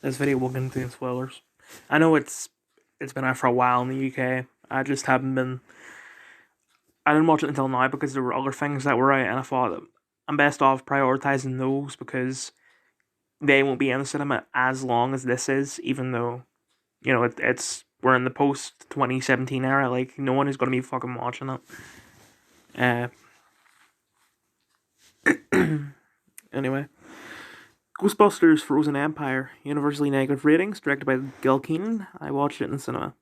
This video will contain spoilers. I know it's been out for a while in the UK. I just haven't been. I didn't watch it until now because there were other things that were out, and I thought that I'm best off prioritizing those because they won't be in the cinema as long as this is. Even though it's we're in the post 2017 era, like no one is going to be fucking watching it. Uh, anyway, Ghostbusters: Frozen Empire, universally negative ratings, directed by Gil Keenan. I watched it in the cinema.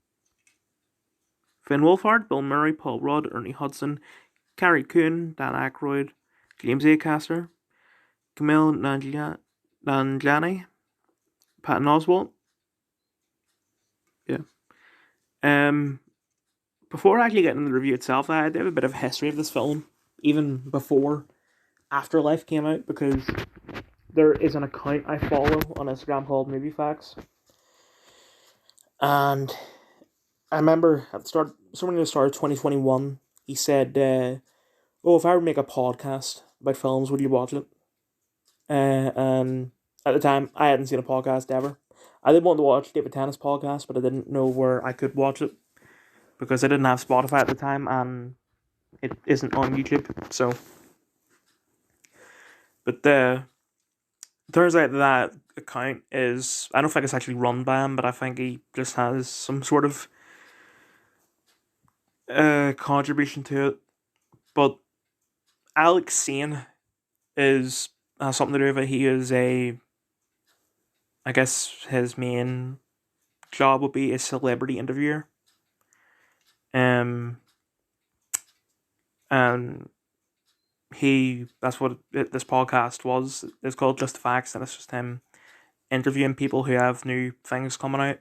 Finn Wolfhard, Bill Murray, Paul Rudd, Ernie Hudson, Carrie Coon, Dan Aykroyd, James Acaster, Camille Nanjiani, Patton Oswalt. Yeah. Um. Before actually getting into the review itself, I did have a bit of history of this film, even before Afterlife came out, because there is an account I follow on Instagram called Movie Facts, and I remember at the start, somewhere in the start of 2021, he said, "Oh, if I were to make a podcast about films, would you watch it?" And at the time, I hadn't seen a podcast ever. I did want to watch David Tennant's podcast, but I didn't know where I could watch it because I didn't have Spotify at the time, and it isn't on YouTube. So, but turns out that account is, I don't think it's actually run by him, but I think he just has some sort of contribution to it. But Alex Sane has something to do with it. He is I guess his main job would be a celebrity interviewer. Um, and that's what this podcast was. It's called Just Facts, and it's just him interviewing people who have new things coming out.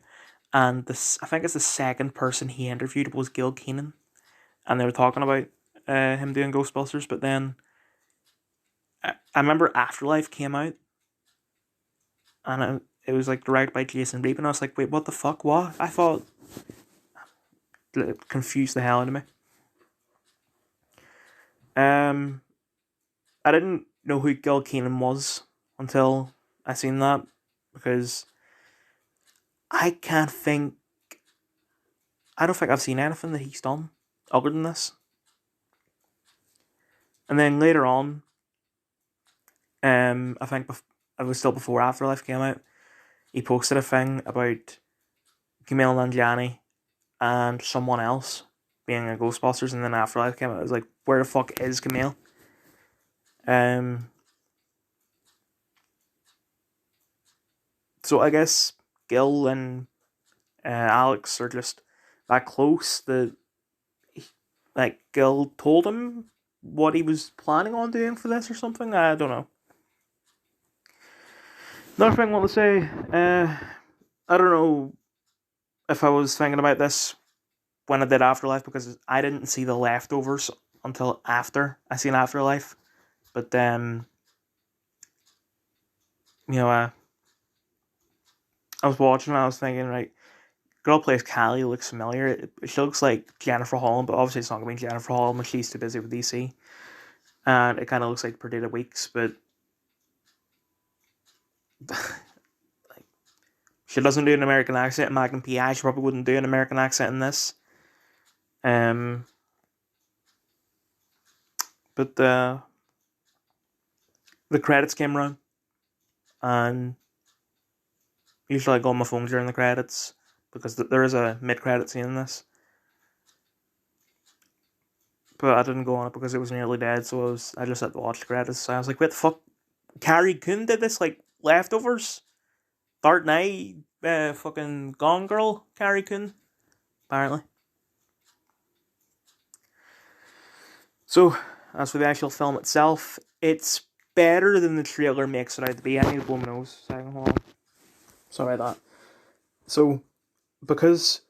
And this, I think it's the second person he interviewed was Gil Keenan, and they were talking about him doing Ghostbusters. But then I remember Afterlife came out, and it was like directed by Jason Reed, and I was like, wait, what the fuck? What? I thought it confused the hell out of me. Um, I didn't know who Gil Keenan was until I seen that because I can't think. I don't think I've seen anything that he's done other than this. And then later on, I think it was still before Afterlife came out. He posted a thing about Camille Nanjiani and someone else being a Ghostbusters, and then Afterlife came out. I was like, where the fuck is Camille? So I guess Gil and Alex are just that close that like Gil told him what he was planning on doing for this or something. I don't know. Another thing I want to say, I don't know if I was thinking about this when I did Afterlife because I didn't see the leftovers until after I seen Afterlife. But you know, I was watching and I was thinking, right, girl plays Callie looks familiar. She looks like Jennifer Holland, but obviously it's not going to be Jennifer Holland when she's too busy with DC. And it kind of looks like Perdita Weeks, but like she doesn't do an American accent in Magnum PI. She probably wouldn't do an American accent in this. Um, but the credits came around, and usually I go on my phone during the credits because there is a mid-credit scene in this. But I didn't go on it because it was nearly dead, so I just had to watch the credits. So I was like, what the fuck? Carrie Coon did this, like, leftovers? Dark Knight, fucking Gone Girl, Carrie Coon, apparently. So, as for the actual film itself, it's better than the trailer makes it out to be. I need to blow my nose. Second, hold on. Sorry about that. So, because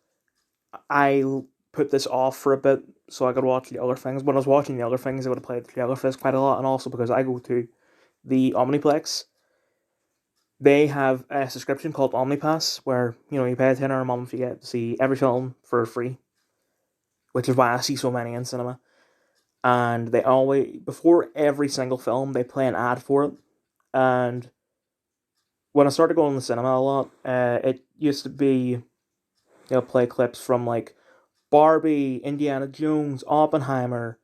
I put this off for a bit so I could watch the other things, when I was watching the other things, I would have played the trailer for this quite a lot, and also because I go to the Omniplex, they have a subscription called OmniPass where, you pay $10 a month, you get to see every film for free, which is why I see so many in cinema. And they always, before every single film, they play an ad for it. And when I started going to the cinema a lot, it used to be, play clips from like Barbie, Indiana Jones, Oppenheimer.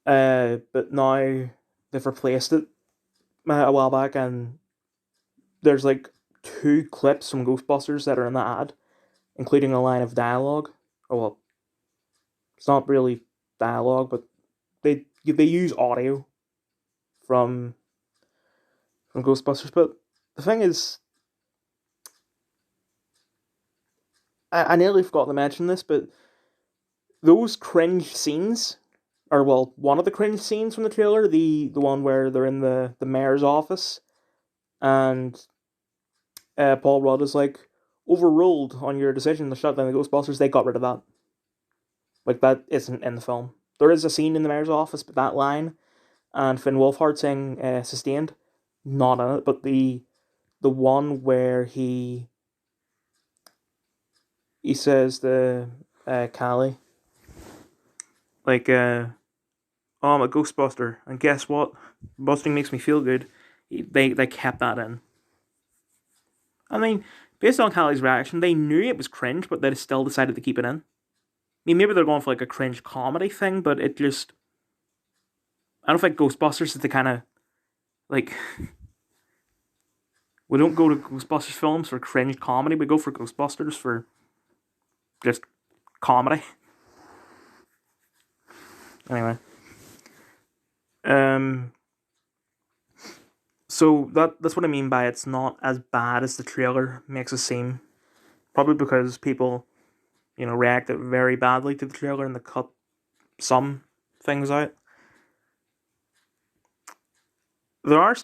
But now they've replaced it a while back, and there's like two clips from Ghostbusters that are in the ad, including a line of dialogue. Oh well, it's not really dialogue, but they use audio from Ghostbusters. But the thing is, I nearly forgot to mention this, but those cringe scenes, or well, one of the cringe scenes from the trailer, the one where they're in the mayor's office, and Paul Rudd is like, overruled on your decision to shut down the Ghostbusters. They got rid of that. Like, that isn't in the film. There is a scene in the mayor's office, but that line and Finn Wolfhard saying sustained, not in it. But the one where he says the Callie, like, oh, I'm a Ghostbuster, and guess what? Busting makes me feel good. They kept that in. I mean, based on Callie's reaction, they knew it was cringe, but they still decided to keep it in. I mean, maybe they're going for like a cringe comedy thing, but it just, I don't think Ghostbusters is the kind of, like, we don't go to Ghostbusters films for cringe comedy. We go for Ghostbusters for just comedy. Anyway, so that's what I mean by it's not as bad as the trailer makes it seem. Probably because people, reacted very badly to the trailer and they cut some things out. There are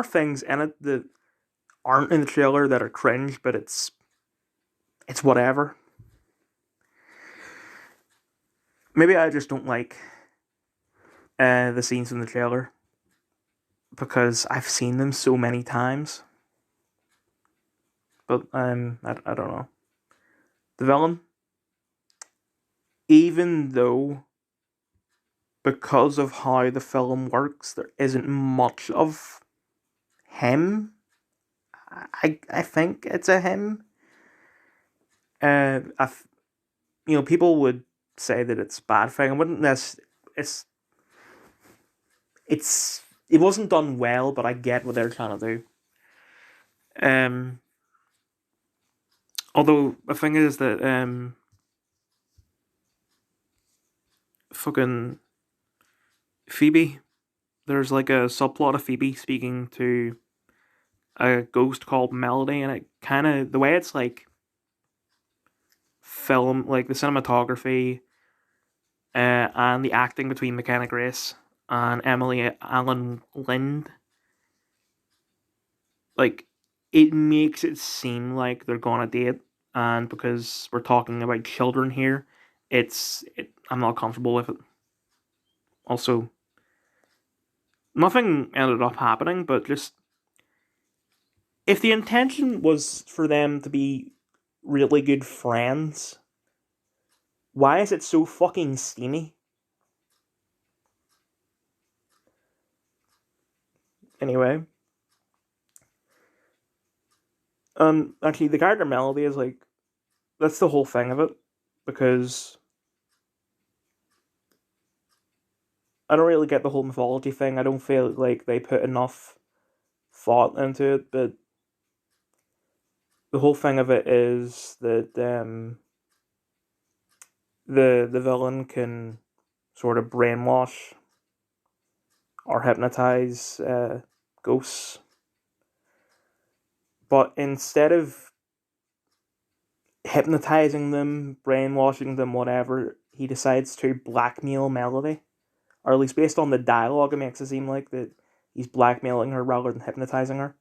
things in it that aren't in the trailer that are cringe, but it's whatever. Maybe I just don't like the scenes in the trailer because I've seen them so many times. But I don't know. The villain, even though because of how the film works, there isn't much of him. I think it's a him. People would say that it's a bad thing. I wouldn't it wasn't done well, but I get what they're trying to do. Although the thing is that fucking Phoebe, there's like a subplot of Phoebe speaking to a ghost called Melody, and it kind of, the way it's like film, like the cinematography and the acting between McKenna Grace and Emily Allen Lind, like, it makes it seem like they're gonna date, and because we're talking about children here, I'm not comfortable with it. Also, nothing ended up happening, but just, if the intention was for them to be really good friends, why is it so fucking steamy? Anyway. Actually, the character Melody is like, that's the whole thing of it, because I don't really get the whole mythology thing. I don't feel like they put enough thought into it, but the whole thing of it is that the villain can sort of brainwash or hypnotize ghosts, but instead of hypnotizing them, brainwashing them, whatever, he decides to blackmail Melody, or at least based on the dialogue, it makes it seem like that he's blackmailing her rather than hypnotizing her.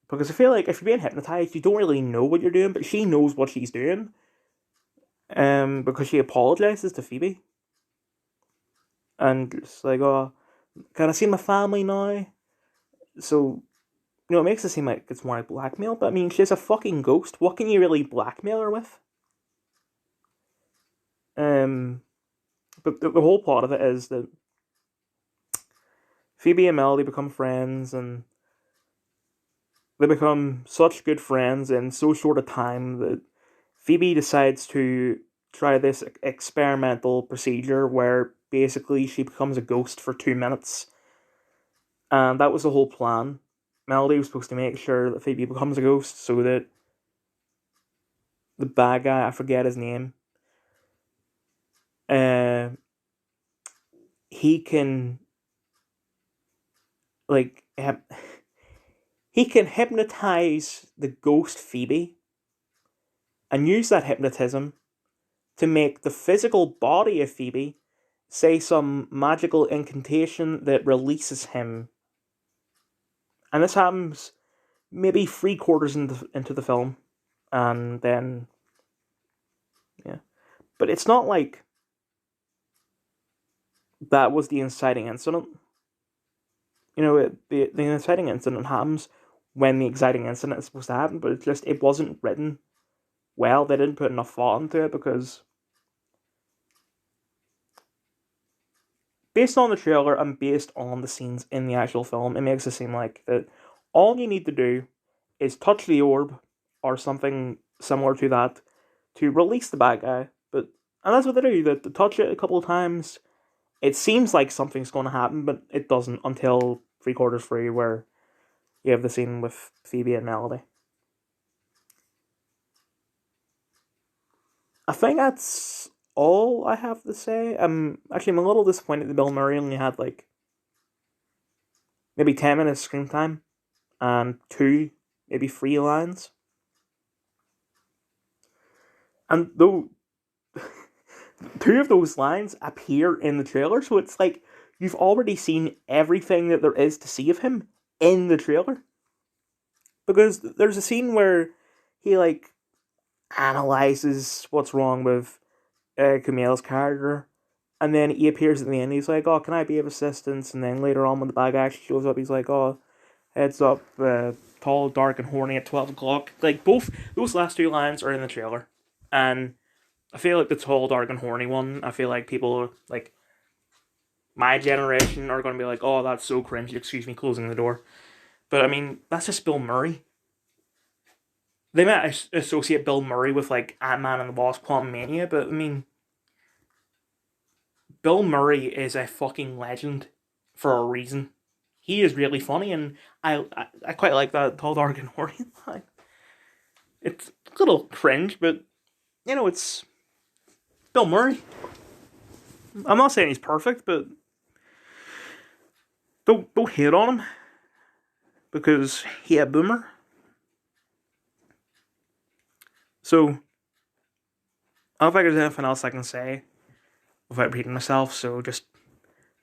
Because I feel like if you're being hypnotized, you don't really know what you're doing, but she knows what she's doing. Because she apologizes to Phoebe, and it's like, oh, can I see my family now? So, it makes it seem like it's more like blackmail, but I mean, she's a fucking ghost. What can you really blackmail her with? But the whole plot of it is that Phoebe and Melody become friends, and they become such good friends in so short a time that Phoebe decides to try this experimental procedure where basically she becomes a ghost for 2 minutes. And that was the whole plan. Melody was supposed to make sure that Phoebe becomes a ghost so that the bad guy, I forget his name, uh, he can, like, he can hypnotize the ghost Phoebe and use that hypnotism to make the physical body of Phoebe say some magical incantation that releases him. And this happens maybe 3/4 into the film. And then, yeah. But it's not like that was the inciting incident. The inciting incident happens when the exciting incident is supposed to happen, but it wasn't written well. They didn't put enough thought into it because, based on the trailer and based on the scenes in the actual film, it makes it seem like that all you need to do is touch the orb or something similar to that to release the bad guy. And that's what they do. They touch it a couple of times. It seems like something's going to happen, but it doesn't until 3/4 through, where you have the scene with Phoebe and Melody. I think that's all I have to say. I'm a little disappointed that Bill Murray only had like maybe 10 minutes screen time and maybe 3 lines. And though 2 of those lines appear in the trailer, so it's like you've already seen everything that there is to see of him in the trailer. Because there's a scene where he like analyzes what's wrong with Kumail's character, and then he appears at the end. He's like, "Oh, can I be of assistance?" And then later on, when the bad guy actually shows up, he's like, "Oh, heads up, tall, dark, and horny at 12 o'clock." Like both those last 2 lines are in the trailer, and I feel like the tall, dark, and horny one, I feel like people like my generation are going to be like, "Oh, that's so cringe." Excuse me, closing the door. But I mean, that's just Bill Murray. They might associate Bill Murray with like Ant-Man and the Wasp: Quantumania, but I mean, Bill Murray is a fucking legend for a reason. He is really funny, and I quite like that tall, dark, and horny line. It's a little cringe, but it's Bill Murray. I'm not saying he's perfect, but don't hate on him because he a boomer. So I don't think there's anything else I can say without repeating myself. So just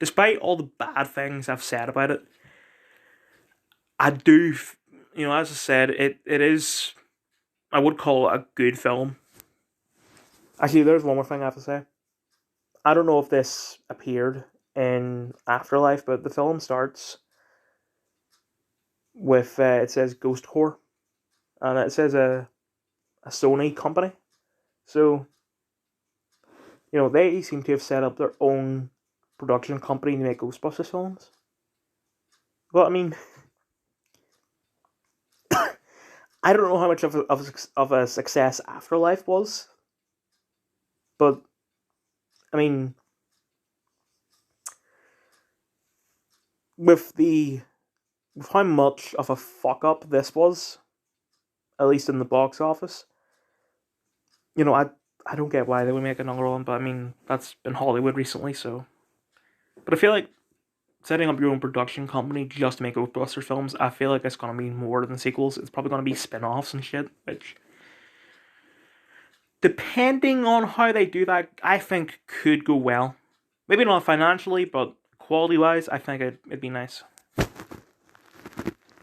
despite all the bad things I've said about it, I do, as I said, it is, I would call it a good film. Actually, there's one more thing I have to say. I don't know if this appeared in Afterlife, but the film starts with, it says Ghost Core, and it says a Sony company. So, they seem to have set up their own production company to make Ghostbusters films. But, I mean, I don't know how much of a success Afterlife was, but I mean, with how much of a fuck up this was, at least in the box office, I don't get why they would make another one, but I mean, that's been Hollywood recently, so. But I feel like setting up your own production company just to make Ghostbusters films, I feel like it's going to be more than sequels. It's probably going to be spin-offs and shit, which, depending on how they do that, I think could go well. Maybe not financially, but quality-wise, I think it'd be nice.